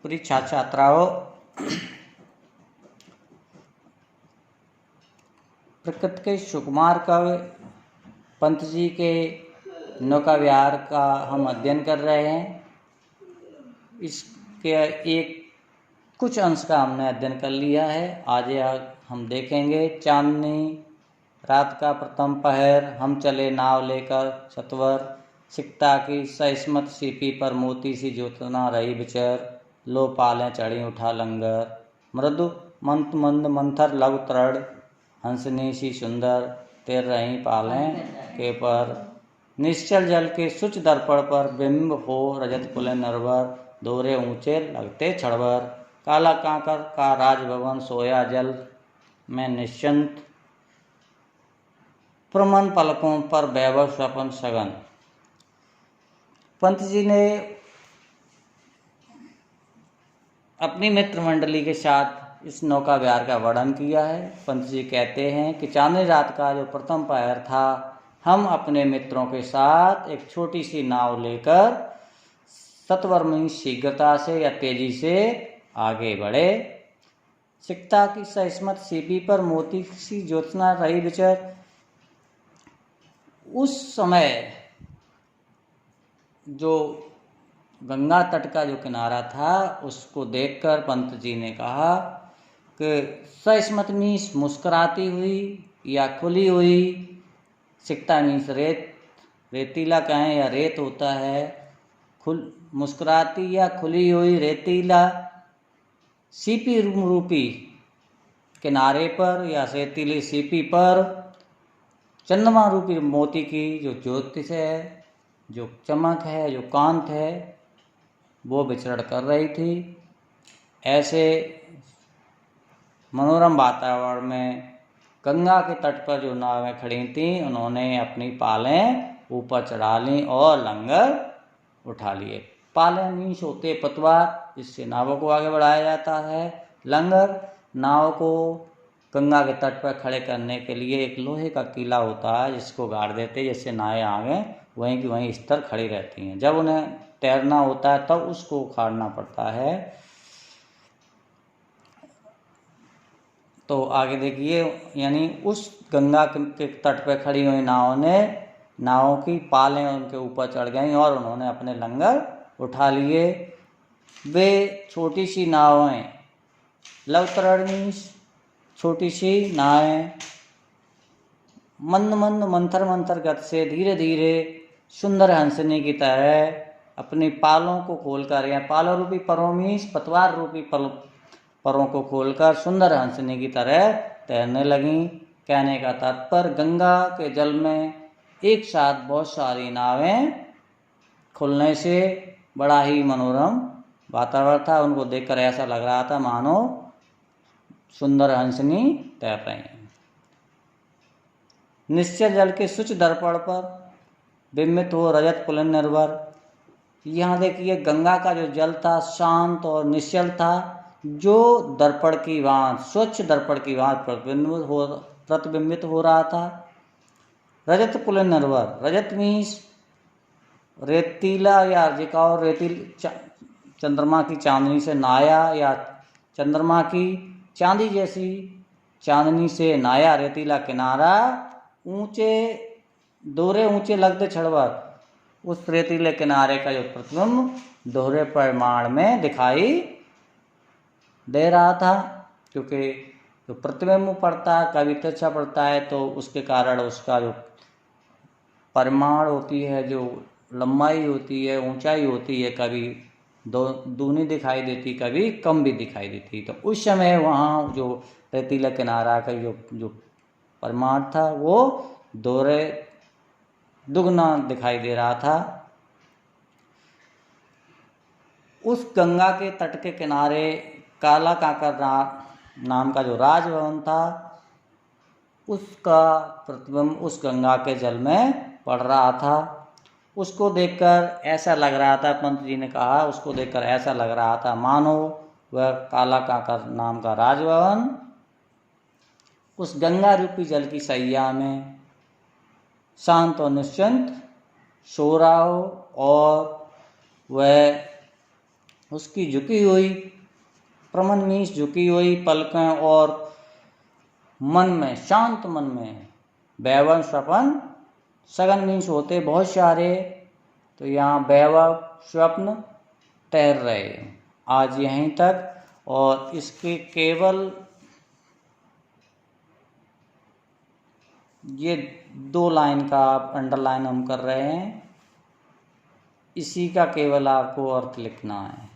प्रिय छात्र छात्राओं, प्रकृति के सुकुमार कवि पंत जी के नौका विहार का हम अध्ययन कर रहे हैं। इसके एक कुछ अंश का हमने अध्ययन कर लिया है। आज हम देखेंगे चांदनी रात का प्रथम पहर, हम चले नाव लेकर सत्वर, सिकता की सस्मत सीपी पर मोती सी ज्योतना रही बिचर, लो पालें चढ़ी उठा लंगर, मृदु मंत मंद मंथर लव तृण, हंसनी सी सुंदर तैर रही पालें के पर, निश्चल जल के सुच दर्पण पर बिंब हो रजत पुल नरवर, दोहरे ऊंचे लगते छड़वर, काला कांकर का राजभवन सोया जल में निश्चिंत, प्रमन पलकों पर वैभव स्वपन सघन। पंत जी ने अपनी मित्र मंडली के साथ इस नौका विहार का वर्णन किया है। पंत जी कहते हैं कि चांदनी रात का जो प्रथम पहर था, हम अपने मित्रों के साथ एक छोटी सी नाव लेकर सत्वर में शीघ्रता से या तेजी से आगे बढ़े। सिकता की सस्मत सीपी पर मोती सी ज्योत्सना रही बिचर। उस समय जो गंगा तट का जो किनारा था, उसको देखकर पंत जी ने कहा कि सस्मत मीन्स मुस्कुराती हुई या खुली हुई, सिकता मीन्स रेतीला कहें या रेत होता है, मुस्कुराती या खुली हुई रेतीला सीपी रूपी किनारे पर या रेतीली सीपी पर चंद्रमा रूपी मोती की जो ज्योति है, जो चमक है, जो कांत है, वो विचरण कर रही थी। ऐसे मनोरम वातावरण में गंगा के तट पर जो नावें खड़ी थीं, उन्होंने अपनी पालें ऊपर चढ़ा लीं और लंगर उठा लिए। पालें मीन्स होते पतवार, जिससे नावों को आगे बढ़ाया जाता है। लंगर नाव को गंगा के तट पर खड़े करने के लिए एक लोहे का कीला होता है, जिसको गाड़ देते हैं, जिससे नावें आगे वहीं की वहीं स्थिर खड़ी रहती हैं। जब उन्हें तैरना होता है तब उसको उखाड़ना पड़ता है। तो आगे देखिए, यानी उस गंगा के तट पर खड़ी हुई नावों की पालें उनके ऊपर चढ़ गईं और उन्होंने अपने लंगर उठा लिए। वे छोटी सी नावें, लवतरणी छोटी सी नावें, मंद मंद मंथर मंथर गति से धीरे धीरे सुंदर हंसनी की तरह अपनी पालों को खोलकर, या पालों रूपी परों मीन्स पतवार रूपी परों को खोलकर सुंदर हंसनी की तरह तैरने लगीं। कहने का तात्पर्य, गंगा के जल में एक साथ बहुत सारी नावें खुलने से बड़ा ही मनोरम वातावरण था। उनको देखकर ऐसा लग रहा था मानो सुंदर हंसनी तैर रही हैं। निश्चल जल के सुच दर्पण पर बिंबित हो रजत पुल निर्भर। यहाँ देखिए, गंगा का जो जल था शांत और निश्चल था, जो दर्पण की भांति, स्वच्छ दर्पण की भांति प्रतिबिंबित हो रहा था। रजत पुल निर्भर, रजत मीन्स रेतीला या जिकाओ रेतील चंद्रमा की चांदनी से नाया, या चंद्रमा की चांदी जैसी चांदनी से नाया रेतीला किनारा, ऊंचे दोहरे ऊंचे लगते छड़वर, उस रेतीले किनारे का जो प्रतिबिंब दोहरे परिमाण में दिखाई दे रहा था। क्योंकि जो प्रतिबिंब पड़ता है, कभी तिरछा पड़ता है, तो उसके कारण उसका जो परिमाण होती है, जो लंबाई होती है, ऊंचाई होती है, कभी दूनी दिखाई देती, कभी कम भी दिखाई देती। तो उस समय वहाँ जो रेतीला किनारा का जो परिमाण था, वो दोहरे दुगना दिखाई दे रहा था। उस गंगा के तट के किनारे काला कांकर नाम का जो राजभवन था, उसका प्रतिबिंब उस गंगा के जल में पड़ रहा था। उसको देखकर ऐसा लग रहा था, पंत जी ने कहा, उसको देखकर ऐसा लग रहा था मानो वह काला कांकर नाम का राजभवन उस गंगा रूपी जल की सैया में शांत और निश्चिंत सो रहा हो, और वह उसकी झुकी हुई, प्रमन मीन्स झुकी हुई पलकें, और मन में, शांत मन में। वैभव स्वप्न, सघन मीन्स होते बहुत सारे, तो यहाँ वैभव स्वप्न तैर रहे। आज यहीं तक, और इसके केवल ये 2 लाइन का अंडरलाइन हम कर रहे हैं, इसी का केवल आपको अर्थ लिखना है।